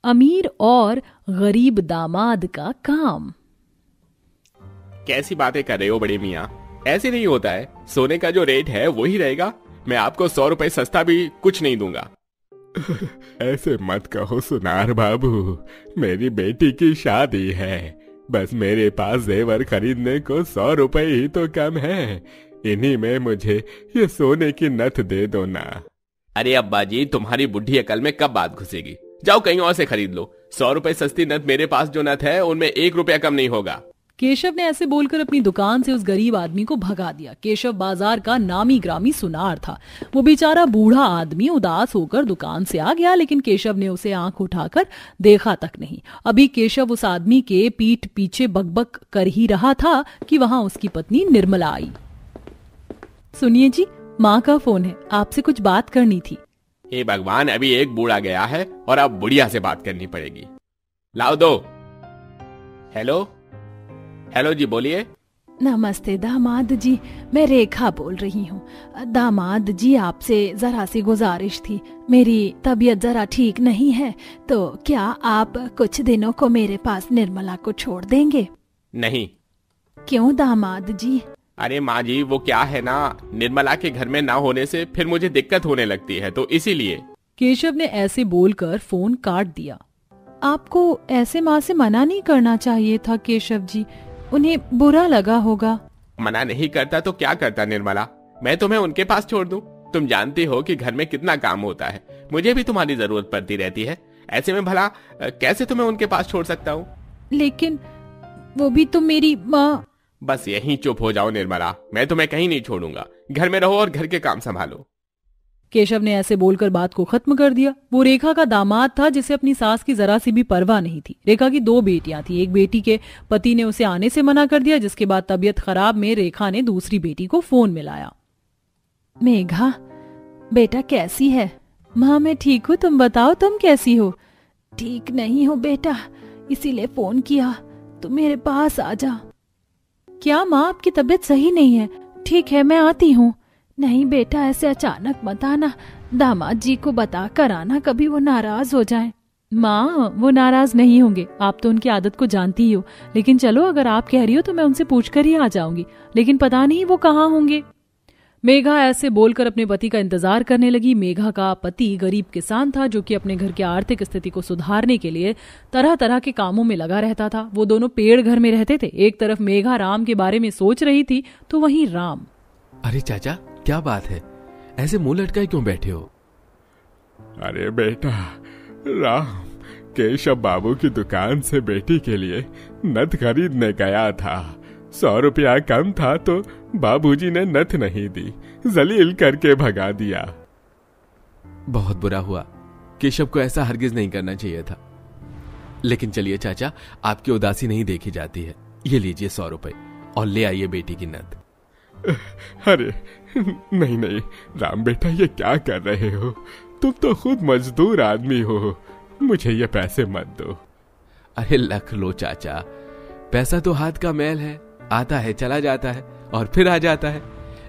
अमीर और गरीब दामाद का काम। कैसी बातें कर रहे हो बड़े मियाँ, ऐसे नहीं होता है। सोने का जो रेट है वही रहेगा। मैं आपको 100 रुपए सस्ता भी कुछ नहीं दूंगा। ऐसे मत कहो सुनार बाबू, मेरी बेटी की शादी है, बस मेरे पास जेवर खरीदने को 100 रुपए ही तो कम है। इन्हीं में मुझे ये सोने की नथ दे दो ना। अरे अब्बा जी, तुम्हारी बुढ़ी अकल में कब बात घुसेगी? जाओ कहीं और से खरीद लो। 100 रुपए सस्ती नथ मेरे पास जो नथ है उनमें 1 रुपया कम नहीं होगा। केशव ने ऐसे बोलकर अपनी दुकान से उस गरीब आदमी को भगा दिया। केशव बाजार का नामी ग्रामी सुनार था। वो बेचारा बूढ़ा आदमी उदास होकर दुकान से आ गया, लेकिन केशव ने उसे आंख उठाकर देखा तक नहीं। अभी केशव उस आदमी के पीठ पीछे बकबक कर ही रहा था कि वहां उसकी पत्नी निर्मला आई। सुनिए जी, माँ का फोन है, आपसे कुछ बात करनी थी। हे भगवान, अभी एक बूढ़ा गया है और अब बुढ़िया से बात करनी पड़ेगी। लाओ दो। हेलो हेलो जी, बोलिए। नमस्ते दामाद जी, मैं रेखा बोल रही हूँ। दामाद जी, आपसे जरा सी गुजारिश थी। मेरी तबीयत जरा ठीक नहीं है, तो क्या आप कुछ दिनों को मेरे पास निर्मला को छोड़ देंगे? नहीं। क्यों दामाद जी? अरे माँ जी, वो क्या है ना, निर्मला के घर में ना होने से फिर मुझे दिक्कत होने लगती है, तो इसीलिए। केशव ने ऐसे बोलकर फोन काट दिया। आपको ऐसे माँ से मना नहीं करना चाहिए था केशव जी, उन्हें बुरा लगा होगा। मना नहीं करता तो क्या करता निर्मला? मैं तुम्हें उनके पास छोड़ दूं? तुम जानती हो कि घर में कितना काम होता है, मुझे भी तुम्हारी जरूरत पड़ती रहती है। ऐसे में भला कैसे तुम्हें उनके पास छोड़ सकता हूँ? लेकिन वो भी तो मेरी माँ। बस यहीं चुप हो जाओ निर्मला, मैं तुम्हें कहीं नहीं छोड़ूंगा। घर में रहो और घर के काम संभालो। केशव ने ऐसे बोलकर बात को खत्म कर दिया। वो रेखा का दामाद था जिसे अपनी सास की जरा सी भी परवाह नहीं थी। रेखा की 2 बेटियां थी। एक बेटी के पति ने उसे आने से मना कर दिया, जिसके बाद तबीयत खराब में रेखा ने दूसरी बेटी को फोन मिलाया। मेघा बेटा कैसी है? माँ मैं ठीक हूँ, तुम बताओ तुम कैसी हो? ठीक नहीं हो बेटा, इसीलिए फोन किया, तुम मेरे पास आ जा। क्या माँ, आपकी तबीयत सही नहीं है? ठीक है, मैं आती हूँ। नहीं बेटा, ऐसे अचानक मत आना, दामाद जी को बता कर आना, कभी वो नाराज हो जाएं। माँ वो नाराज नहीं होंगे, आप तो उनकी आदत को जानती ही हो। लेकिन चलो, अगर आप कह रही हो तो मैं उनसे पूछकर ही आ जाऊंगी, लेकिन पता नहीं वो कहाँ होंगे। मेघा ऐसे बोलकर अपने पति का इंतजार करने लगी। मेघा का पति गरीब किसान था, जो कि अपने घर की आर्थिक स्थिति को सुधारने के लिए तरह तरह के कामों में लगा रहता था। वो दोनों पेड़ घर में रहते थे। एक तरफ मेघा राम के बारे में सोच रही थी, तो वहीं राम। अरे चाचा, क्या बात है, ऐसे मुंह लटकाए क्यों बैठे हो? अरे बेटा, राम केशव बाबू की दुकान से बेटी के लिए नथ खरीदने गया था। 100 रुपया कम था तो बाबूजी ने नथ नहीं दी, जलील करके भगा दिया। बहुत बुरा हुआ, केशव को ऐसा हरगिज नहीं करना चाहिए था। लेकिन चलिए चाचा, आपकी उदासी नहीं देखी जाती है। ये लीजिए 100 रुपए और ले आइए बेटी की नथ। अरे नहीं नहीं राम बेटा, ये क्या कर रहे हो? तुम तो खुद मजदूर आदमी हो, मुझे ये पैसे मत दो। अरे लख लो चाचा, पैसा तो हाथ का मैल है, आता है चला जाता है और फिर आ जाता है।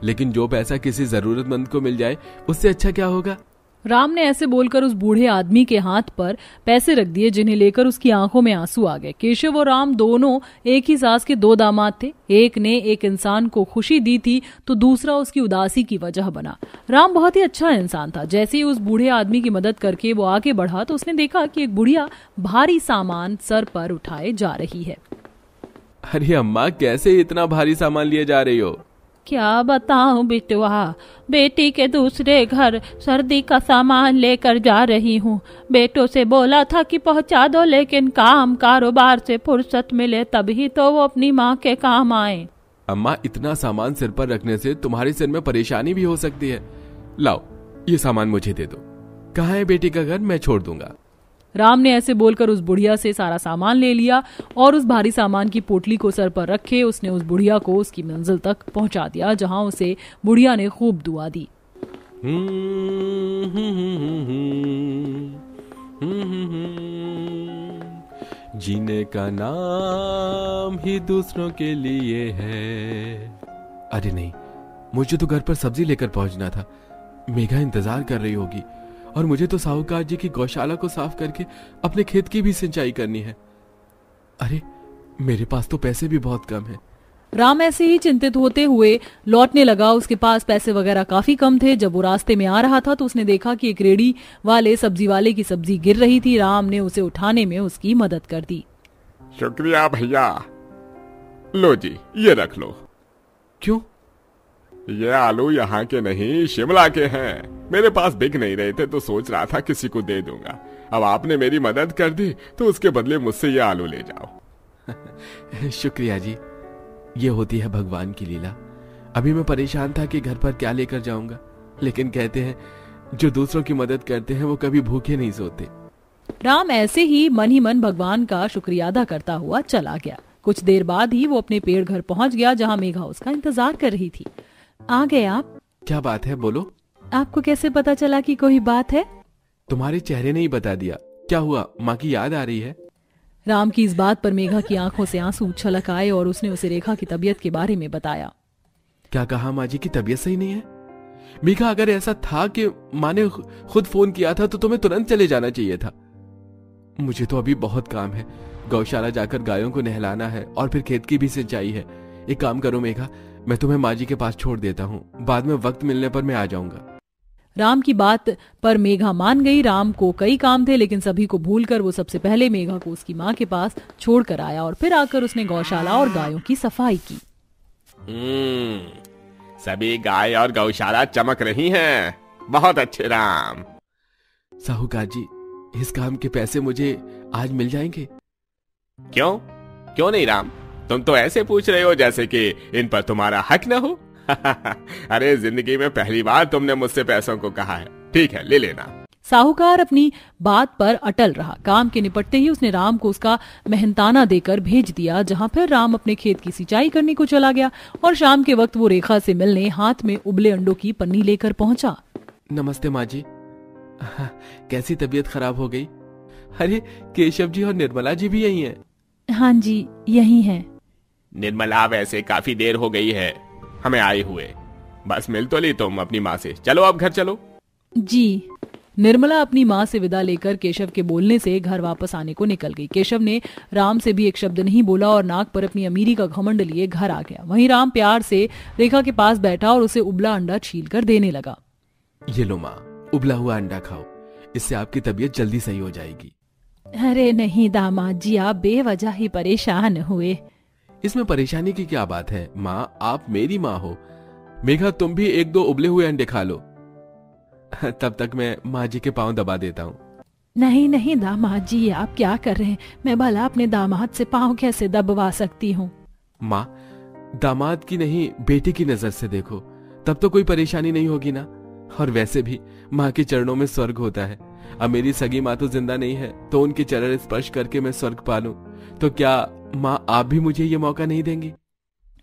लेकिन जो पैसा किसी जरूरतमंद को मिल जाए, उससे अच्छा क्या होगा? राम ने ऐसे बोलकर उस बूढ़े आदमी के हाथ पर पैसे रख दिए, जिन्हें लेकर उसकी आंखों में आंसू आ गए। केशव और राम दोनों एक ही सास के 2 दामाद थे। एक ने एक इंसान को खुशी दी थी, तो दूसरा उसकी उदासी की वजह बना। राम बहुत ही अच्छा इंसान था। जैसे ही उस बूढ़े आदमी की मदद करके वो आगे बढ़ा, तो उसने देखा कि एक बुढ़िया भारी सामान सर पर उठाए जा रही है। अरे अम्मा, कैसे इतना भारी सामान लिए जा रही हो? क्या बताऊं बिटवा, बेटी के दूसरे घर सर्दी का सामान लेकर जा रही हूँ। बेटों से बोला था कि पहुँचा दो, लेकिन काम कारोबार से फुर्सत मिले तभी तो वो अपनी माँ के काम आए। अम्मा, इतना सामान सिर पर रखने से तुम्हारे सिर में परेशानी भी हो सकती है। लाओ, ये सामान मुझे दे दो। कहाँ है बेटी का घर? मैं छोड़ दूंगा। राम ने ऐसे बोलकर उस बुढ़िया से सारा सामान ले लिया और उस भारी सामान की पोटली को सर पर रखे उसने उस बुढ़िया को उसकी मंजिल तक पहुंचा दिया, जहां उसे बुढ़िया ने खूब दुआ दी। जीने का नाम ही दूसरों के लिए है। अरे नहीं, मुझे तो घर पर सब्जी लेकर पहुंचना था। मेघा इंतजार कर रही होगी और मुझे तो साहूकार जी की गौशाला को साफ करके अपने खेत की भी सिंचाई करनी है। अरे मेरे पास तो पैसे भी बहुत कम हैं। राम ऐसे ही चिंतित होते हुए लौटने लगा। उसके पास पैसे वगैरह काफी कम थे। जब वो रास्ते में आ रहा था तो उसने देखा कि एक रेड़ी वाले सब्जी वाले की सब्जी गिर रही थी। राम ने उसे उठाने में उसकी मदद कर दी। शुक्रिया भैया। लो जी, ये रख लो। क्यों? ये आलू यहाँ के नहीं, शिमला के हैं। मेरे पास बिक नहीं रहे थे तो सोच रहा था किसी को दे दूंगा। अब आपने मेरी मदद कर दी तो उसके बदले मुझसे ये आलू ले जाओ। शुक्रिया जी, ये होती है भगवान की लीला। अभी मैं परेशान था कि घर पर क्या लेकर जाऊंगा, लेकिन कहते हैं जो दूसरों की मदद करते हैं वो कभी भूखे नहीं सोते। राम ऐसे ही मन भगवान का शुक्रिया अदा करता हुआ चला गया। कुछ देर बाद ही वो अपने पेड़ घर पहुंच गया जहां मेघा उसका इंतजार कर रही थी। आ गए आप? क्या बात है, बोलो। आपको कैसे पता चला कि कोई बात है? तुम्हारे चेहरे ने ही बता दिया। क्या हुआ, माँ की याद आ रही है? राम की इस बात पर मेघा की आंखों से आंसू छलक आए और उसने उसे रेखा की तबीयत के बारे में बताया। क्या कहा, माँ जी की तबीयत सही नहीं है? मेघा, अगर ऐसा था कि माँ ने खुद फोन किया था तो तुम्हें तुरंत चले जाना चाहिए था। मुझे तो अभी बहुत काम है। गौशाला जाकर गायों को नहलाना है और फिर खेत की भी सिंचाई है। एक काम करो मेघा, मैं तुम्हें माँ जी के पास छोड़ देता हूँ। बाद में वक्त मिलने पर मैं आ जाऊंगा। राम की बात पर मेघा मान गई। राम को कई काम थे लेकिन सभी को भूलकर वो सबसे पहले मेघा को उसकी माँ के पास छोड़कर आया और फिर आकर उसने गौशाला और गायों की सफाई की। सभी गाय और गौशाला चमक रही हैं। बहुत अच्छे राम। साहूकार जी, इस काम के पैसे मुझे आज मिल जाएंगे? क्यों नहीं राम? तुम तो ऐसे पूछ रहे हो जैसे कि इन पर तुम्हारा हक न हो। अरे जिंदगी में पहली बार तुमने मुझसे पैसों को कहा है। ठीक है, ले लेना। साहूकार अपनी बात पर अटल रहा। काम के निपटते ही उसने राम को उसका मेहनताना देकर भेज दिया, जहां फिर राम अपने खेत की सिंचाई करने को चला गया और शाम के वक्त वो रेखा से मिलने हाथ में उबले अंडों की पन्नी लेकर पहुंचा। नमस्ते माँ जी। कैसी तबीयत खराब हो गई? अरे केशव जी और निर्मला जी भी यही हैं। हाँ जी, यही हैं। निर्मला, वैसे काफी देर हो गई है हमें आए हुए। बस मिल तो ली तुम अपनी माँ से। चलो अब घर चलो। जी। निर्मला अपनी माँ से विदा लेकर केशव के बोलने से घर वापस आने को निकल गई। केशव ने राम से भी एक शब्द नहीं बोला और नाक पर अपनी अमीरी का घमंड लिए घर आ गया। वहीं राम प्यार से रेखा के पास बैठा और उसे उबला अंडा छील कर देने लगा। ये लो माँ, उबला हुआ अंडा खाओ, इससे आपकी तबीयत जल्दी सही हो जाएगी। अरे नहीं दामाद जी, आप बेवजह ही परेशान हुए। इसमें परेशानी की क्या बात है माँ, आप मेरी माँ हो। मेघा, तुम भी एक दो उबले हुए अंडे खा लो। तब तक मैं माँ जी के पांव दबा देता हूँ। नहीं नहीं दामाद जी, आप क्या कर रहे हैं? मैं भला अपने दामाद से पांव कैसे दबवा सकती हूँ? माँ, दामाद की नहीं बेटे की नजर से देखो, तब तो कोई परेशानी नहीं होगी ना। और वैसे भी माँ के चरणों में स्वर्ग होता है। अब मेरी सगी माँ तो जिंदा नहीं है, तो उनके चरण स्पर्श करके मैं स्वर्ग पालूं, तो क्या माँ आप भी मुझे ये मौका नहीं देंगी?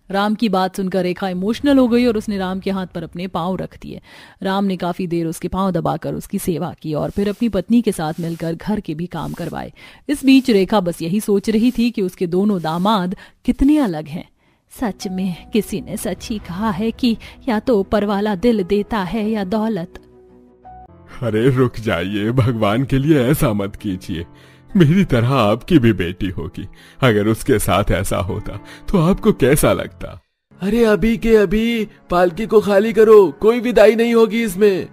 राम की बात सुनकर रेखा इमोशनल हो गई और उसने राम के हाथ पर अपने पांव रख दिए। राम ने काफी देर उसके पांव दबाकर उसकी सेवा की और फिर अपनी पत्नी के साथ मिलकर घर के भी काम करवाए। इस बीच रेखा बस यही सोच रही थी कि उसके दोनों दामाद कितने अलग हैं। सच में किसी ने सच ही कहा है कि या तो ऊपर वाला दिल देता है या दौलत। अरे रुक जाइए, भगवान के लिए ऐसा मत कीजिए। मेरी तरह आपकी भी बेटी होगी। अगर उसके साथ ऐसा होता तो आपको कैसा लगता? अरे अभी के अभी पालकी को खाली करो, कोई विदाई नहीं होगी इसमें।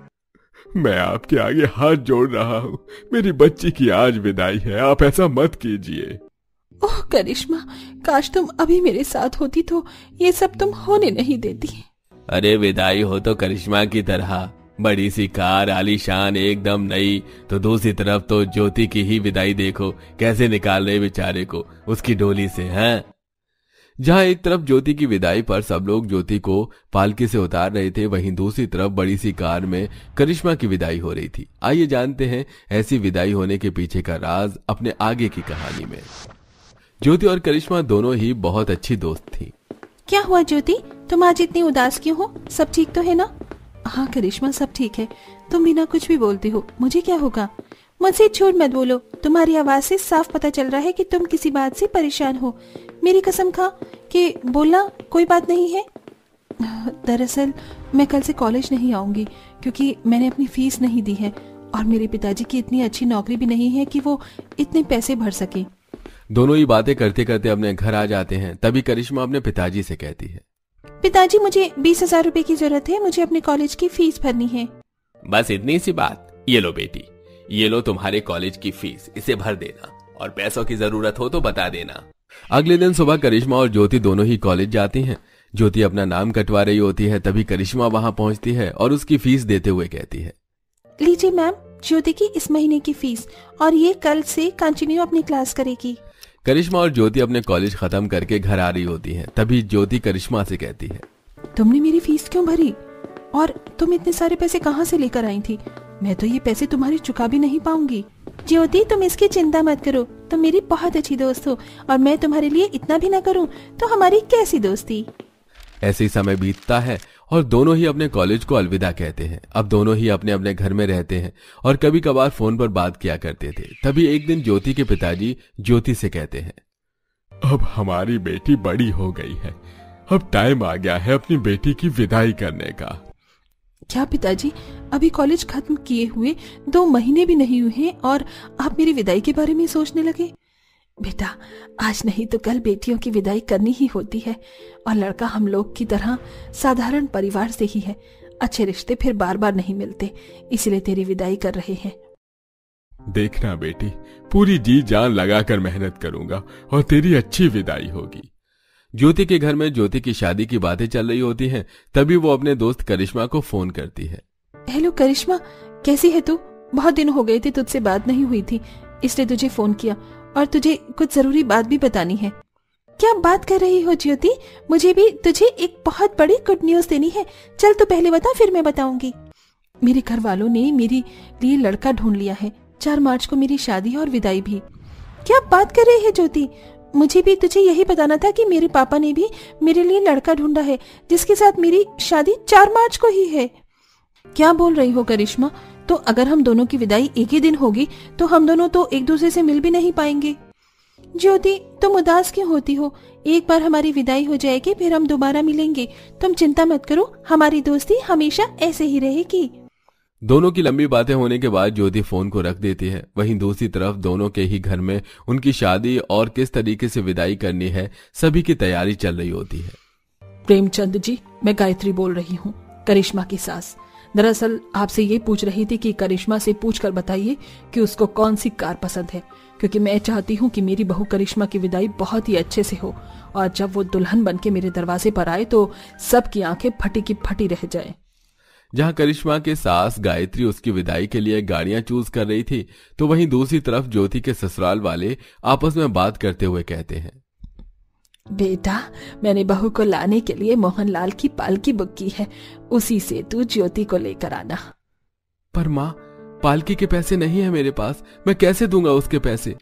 मैं आपके आगे हाथ जोड़ रहा हूँ। मेरी बच्ची की आज विदाई है, आप ऐसा मत कीजिए। ओह करिश्मा, काश तुम अभी मेरे साथ होती तो ये सब तुम होने नहीं देती। अरे विदाई हो तो करिश्मा की तरह, बड़ी सी कार, आलीशान, एकदम नई। तो दूसरी तरफ तो ज्योति की ही विदाई देखो, कैसे निकाल रहे बेचारे को उसकी डोली से हैं। जहां एक तरफ ज्योति की विदाई पर सब लोग ज्योति को पालकी से उतार रहे थे, वहीं दूसरी तरफ बड़ी सी कार में करिश्मा की विदाई हो रही थी। आइए जानते हैं ऐसी विदाई होने के पीछे का राज अपने आगे की कहानी में। ज्योति और करिश्मा दोनों ही बहुत अच्छी दोस्त थी। क्या हुआ ज्योति, तुम आज इतनी उदास क्यों हो? सब ठीक तो है ना? हाँ करिश्मा, सब ठीक है। तुम बिना कुछ भी बोलती हो, मुझे क्या होगा? मुझसे झूठ मत बोलो, तुम्हारी आवाज से साफ पता चल रहा है कि तुम किसी बात से परेशान हो। मेरी कसम खा कि बोलना कोई बात नहीं है। दरअसल मैं कल से कॉलेज नहीं आऊंगी क्योंकि मैंने अपनी फीस नहीं दी है और मेरे पिताजी की इतनी अच्छी नौकरी भी नहीं है कि वो इतने पैसे भर सके। दोनों ही बातें करते करते अपने घर आ जाते हैं। तभी करिश्मा अपने पिताजी से कहती है, पिताजी मुझे 20,000 रुपए की जरूरत है, मुझे अपने कॉलेज की फीस भरनी है। बस इतनी सी बात? ये लो बेटी, ये लो तुम्हारे कॉलेज की फीस, इसे भर देना और पैसों की जरूरत हो तो बता देना। अगले दिन सुबह करिश्मा और ज्योति दोनों ही कॉलेज जाती हैं। ज्योति अपना नाम कटवा रही होती है। तभी करिश्मा वहां पहुंचती है और उसकी फीस देते हुए कहती है, लीजिए मैम, ज्योति की इस महीने की फीस, और ये कल से कंटिन्यू अपनी क्लास करेगी। करिश्मा और ज्योति अपने कॉलेज खत्म करके घर आ रही होती हैं। तभी ज्योति करिश्मा से कहती है, तुमने मेरी फीस क्यों भरी और तुम इतने सारे पैसे कहाँ से लेकर आई थी? मैं तो ये पैसे तुम्हारी चुका भी नहीं पाऊंगी। ज्योति, तुम इसकी चिंता मत करो, तुम मेरी बहुत अच्छी दोस्त हो और मैं तुम्हारे लिए इतना भी ना करूं तो हमारी कैसी दोस्ती। ऐसे ही समय बीतता है और दोनों ही अपने कॉलेज को अलविदा कहते हैं। अब दोनों ही अपने अपने घर में रहते हैं और कभी कभार फोन पर बात किया करते थे। तभी एक दिन ज्योति के पिताजी ज्योति से कहते हैं, अब हमारी बेटी बड़ी हो गई है, अब टाइम आ गया है अपनी बेटी की विदाई करने का। क्या पिताजी, अभी कॉलेज खत्म किए हुए 2 महीने भी नहीं हुए हैं और आप मेरी विदाई के बारे में सोचने लगे? बेटा, आज नहीं तो कल बेटियों की विदाई करनी ही होती है और लड़का हम लोग की तरह साधारण परिवार से ही है। अच्छे रिश्ते फिर बार बार नहीं मिलते, इसलिए तेरी विदाई कर रहे हैं। देखना बेटी, पूरी जी जान लगाकर मेहनत करूंगा और तेरी अच्छी विदाई होगी। ज्योति के घर में ज्योति की शादी की बातें चल रही होती हैं। तभी वो अपने दोस्त करिश्मा को फोन करती है। हेलो करिश्मा, कैसी है तू? बहुत दिन हो गए थे तुझसे बात नहीं हुई थी, इसलिए तुझे फोन किया और तुझे कुछ जरूरी बात भी बतानी है। क्या बात कर रही हो ज्योति? मुझे भी तुझे एक बहुत बड़ी गुड न्यूज देनी है। चल तू पहले बता, फिर मैं बताऊंगी। मेरे घर वालों ने मेरे लिए लड़का ढूंढ लिया है। 4 मार्च को मेरी शादी और विदाई भी। क्या बात कर रही है ज्योति? मुझे भी तुझे यही बताना था कि मेरे पापा ने भी मेरे लिए लड़का ढूंढा है जिसके साथ मेरी शादी 4 मार्च को ही है। क्या बोल रही हो करिश्मा? तो अगर हम दोनों की विदाई एक ही दिन होगी तो हम दोनों तो एक दूसरे से मिल भी नहीं पाएंगे। ज्योति, तुम उदास क्यों होती हो? एक बार हमारी विदाई हो जाएगी, फिर हम दोबारा मिलेंगे। तुम चिंता मत करो, हमारी दोस्ती हमेशा ऐसे ही रहेगी। दोनों की लंबी बातें होने के बाद ज्योति फोन को रख देती है। वहीं दूसरी तरफ दोनों के ही घर में उनकी शादी और किस तरीके से विदाई करनी है, सभी की तैयारी चल रही होती है। प्रेमचंद जी, मैं गायत्री बोल रही हूँ, करिश्मा की सास। दरअसल आपसे ये पूछ रही थी कि करिश्मा से पूछकर बताइए कि उसको कौन सी कार पसंद है, क्योंकि मैं चाहती हूँ कि मेरी बहू करिश्मा की विदाई बहुत ही अच्छे से हो और जब वो दुल्हन बनके मेरे दरवाजे पर आए तो सबकी आंखें फटी की फटी रह जाए। जहां करिश्मा के सास गायत्री उसकी विदाई के लिए गाड़ियां चूज कर रही थी, तो वहीं दूसरी तरफ ज्योति के ससुराल वाले आपस में बात करते हुए कहते हैं, बेटा, मैंने बहू को लाने के लिए मोहनलाल की पालकी बुक की है, उसी से तू ज्योति को लेकर आना। पर माँ, पालकी के पैसे नहीं है मेरे पास, मैं कैसे दूंगा उसके पैसे?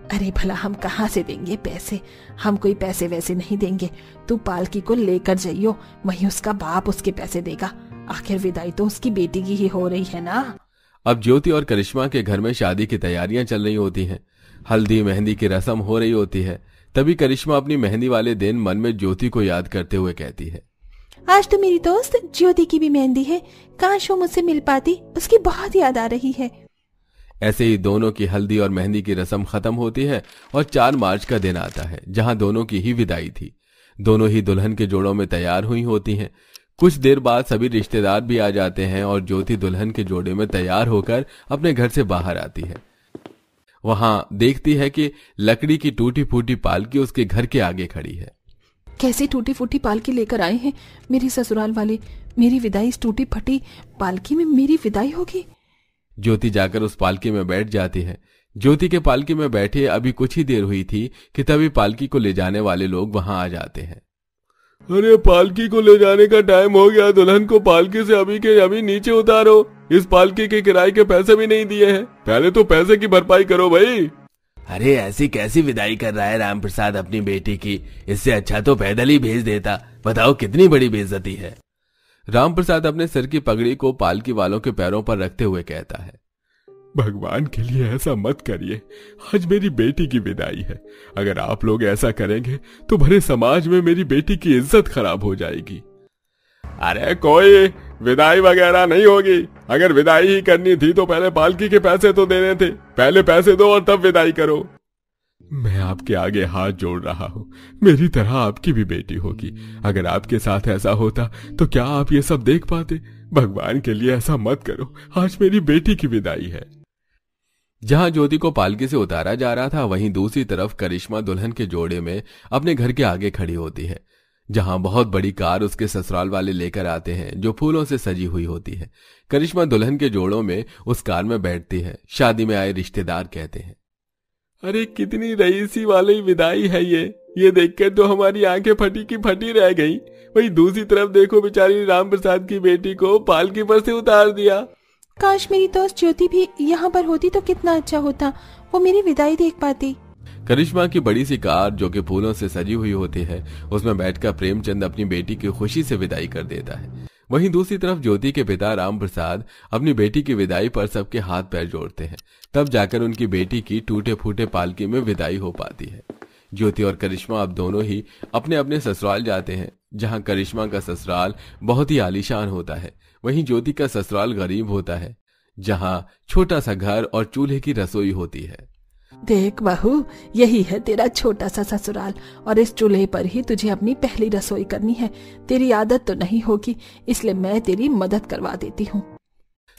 अरे भला हम कहाँ से देंगे पैसे? हम कोई पैसे वैसे नहीं देंगे, तू पालकी को लेकर जाइयो, वहीं उसका बाप उसके पैसे देगा। आखिर विदाई तो उसकी बेटी की ही हो रही है ना। अब ज्योति और करिश्मा के घर में शादी की तैयारियां चल रही होती हैं। हल्दी मेहंदी की रस्म हो रही होती है। तभी करिश्मा अपनी मेहंदी वाले दिन मन में ज्योति को याद करते हुए कहती है, आज तो मेरी दोस्त ज्योति की भी मेहंदी है, काश वो मुझसे मिल पाती, उसकी बहुत याद आ रही है। ऐसे ही दोनों की हल्दी और मेहंदी की रस्म खत्म होती है और 4 मार्च का दिन आता है, जहां दोनों की ही विदाई थी। दोनों ही दुल्हन के जोड़ों में तैयार हुई होती हैं। कुछ देर बाद सभी रिश्तेदार भी आ जाते हैं और ज्योति दुल्हन के जोड़े में तैयार होकर अपने घर से बाहर आती है। वहां देखती है कि लकड़ी की टूटी फूटी पालकी उसके घर के आगे खड़ी है। कैसे टूटी फूटी पालकी लेकर आए हैं मेरे ससुराल वाले? मेरी विदाई इस टूटी फटी पालकी में मेरी विदाई होगी? ज्योति जाकर उस पालकी में बैठ जाती है। ज्योति के पालकी में बैठे अभी कुछ ही देर हुई थी कि तभी पालकी को ले जाने वाले लोग वहां आ जाते हैं। अरे पालकी को ले जाने का टाइम हो गया, दुल्हन को पालकी से अभी के अभी नीचे उतारो। इस पालकी के किराए के पैसे भी नहीं दिए हैं, पहले तो पैसे की भरपाई करो भाई। अरे ऐसी कैसी विदाई कर रहा है राम प्रसाद अपनी बेटी की, इससे अच्छा तो पैदल ही भेज देता। बताओ कितनी बड़ी बेइज्जती है। राम प्रसाद अपने सिर की पगड़ी को पालकी वालों के पैरों पर रखते हुए कहता है, भगवान के लिए ऐसा मत करिए, आज मेरी बेटी की विदाई है। अगर आप लोग ऐसा करेंगे तो भरे समाज में मेरी बेटी की इज्जत खराब हो जाएगी। अरे कोई विदाई वगैरह नहीं होगी। अगर विदाई ही करनी थी तो पहले पालकी के पैसे तो देने थे। पहले पैसे दो और तब विदाई करो। मैं आपके आगे हाथ जोड़ रहा हूँ, मेरी तरह आपकी भी बेटी होगी। अगर आपके साथ ऐसा होता तो क्या आप ये सब देख पाते? भगवान के लिए ऐसा मत करो, आज मेरी बेटी की विदाई है। जहां ज्योति को पालकी से उतारा जा रहा था, वहीं दूसरी तरफ करिश्मा दुल्हन के जोड़े में अपने घर के आगे खड़ी होती है, जहां बहुत बड़ी कार उसके ससुराल वाले लेकर आते हैं जो फूलों से सजी हुई होती है। करिश्मा दुल्हन के जोड़ों में उस कार में बैठती है। शादी में आए रिश्तेदार कहते हैं, अरे कितनी रईसी वाली विदाई है ये देखकर तो हमारी आंखें फटी की फटी रह गई। वही दूसरी तरफ देखो, बेचारी राम प्रसाद की बेटी को पालकी पर से उतार दिया। काश मेरी दोस्त ज्योति भी यहाँ पर होती तो कितना अच्छा होता, वो मेरी विदाई देख पाती। करिश्मा की बड़ी सी कार जो कि फूलों से सजी हुई होती है, उसमें बैठकर प्रेमचंद अपनी बेटी की खुशी से विदाई कर देता है। वहीं दूसरी तरफ ज्योति के पिता राम प्रसाद अपनी बेटी की विदाई पर सबके हाथ पैर जोड़ते हैं, तब जाकर उनकी बेटी की टूटे फूटे पालकी में विदाई हो पाती है। ज्योति और करिश्मा अब दोनों ही अपने अपने ससुराल जाते हैं, जहां करिश्मा का ससुराल बहुत ही आलीशान होता है, वहीं ज्योति का ससुराल गरीब होता है, जहां छोटा सा घर और चूल्हे की रसोई होती है। देख बहू, यही है तेरा छोटा सा ससुराल और इस चूल्हे पर ही तुझे अपनी पहली रसोई करनी है। तेरी आदत तो नहीं होगी, इसलिए मैं तेरी मदद करवा देती हूँ।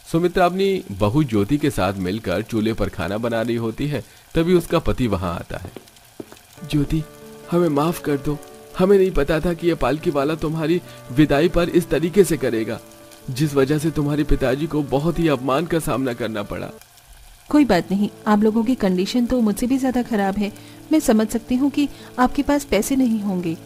सुमित्रा अपनी बहू ज्योति के साथ मिलकर चूल्हे पर खाना बना रही होती है, तभी उसका पति वहां आता है। ज्योति, हमें माफ कर दो, हमें नहीं पता था कि यह पालकी वाला तुम्हारी विदाई पर इस तरीके से करेगा, जिस वजह से तुम्हारे पिताजी को बहुत ही अपमान का सामना करना पड़ा। कोई बात नहीं, आप लोगों की कंडीशन तो मुझसे भी ज्यादा खराब है। मैं समझ सकती हूँ कि आपके पास पैसे नहीं होंगे।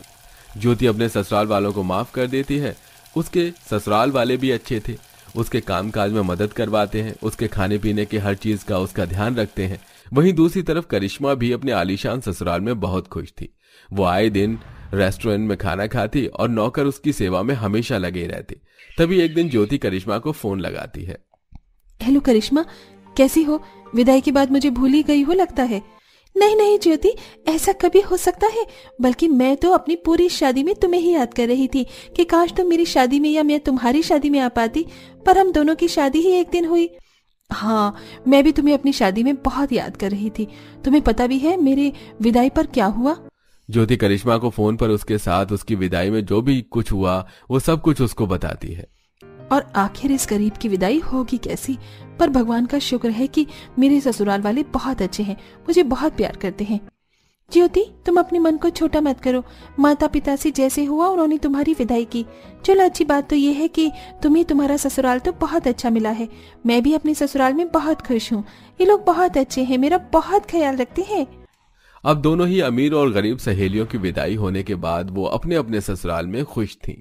ज्योति अपने ससुराल वालों को माफ कर देती है। उसके ससुराल वाले भी अच्छे थे, उसके कामकाज में मदद करवाते हैं, उसके खाने पीने के हर चीज का उसका ध्यान रखते हैं। वहीं दूसरी तरफ करिश्मा भी अपने आलीशान ससुराल में बहुत खुश थी। वो आए दिन रेस्टोरेंट में खाना खाती और नौकर उसकी सेवा में हमेशा लगे रहते। तभी एक दिन ज्योति करिश्मा को फोन लगाती है। हेलो करिश्मा, कैसी हो? विदाई के बाद मुझे भूल ही गई हो लगता है। नहीं नहीं ज्योति, ऐसा कभी हो सकता है? बल्कि मैं तो अपनी पूरी शादी में तुम्हें ही याद कर रही थी कि काश तुम मेरी शादी में या मैं तुम्हारी शादी में आ पाती, पर हम दोनों की शादी ही एक दिन हुई। हाँ, मैं भी तुम्हें अपनी शादी में बहुत याद कर रही थी। तुम्हें पता भी है मेरे विदाई पर क्या हुआ? ज्योति करिश्मा को फोन पर उसके साथ उसकी विदाई में जो भी कुछ हुआ वो सब कुछ उसको बताती है। और आखिर इस गरीब की विदाई होगी कैसी? पर भगवान का शुक्र है कि मेरे ससुराल वाले बहुत अच्छे हैं, मुझे बहुत प्यार करते हैं। ज्योति, तुम अपने मन को छोटा मत करो। माता पिता से जैसे हुआ उन्होंने तुम्हारी विदाई की। चलो, अच्छी बात तो ये है कि तुम्हें तुम्हारा ससुराल तो बहुत अच्छा मिला है। मैं भी अपने ससुराल में बहुत खुश हूँ। ये लोग बहुत अच्छे हैं, मेरा बहुत ख्याल रखते हैं। अब दोनों ही अमीर और गरीब सहेलियों की विदाई होने के बाद वो अपने अपने ससुराल में खुश थीं।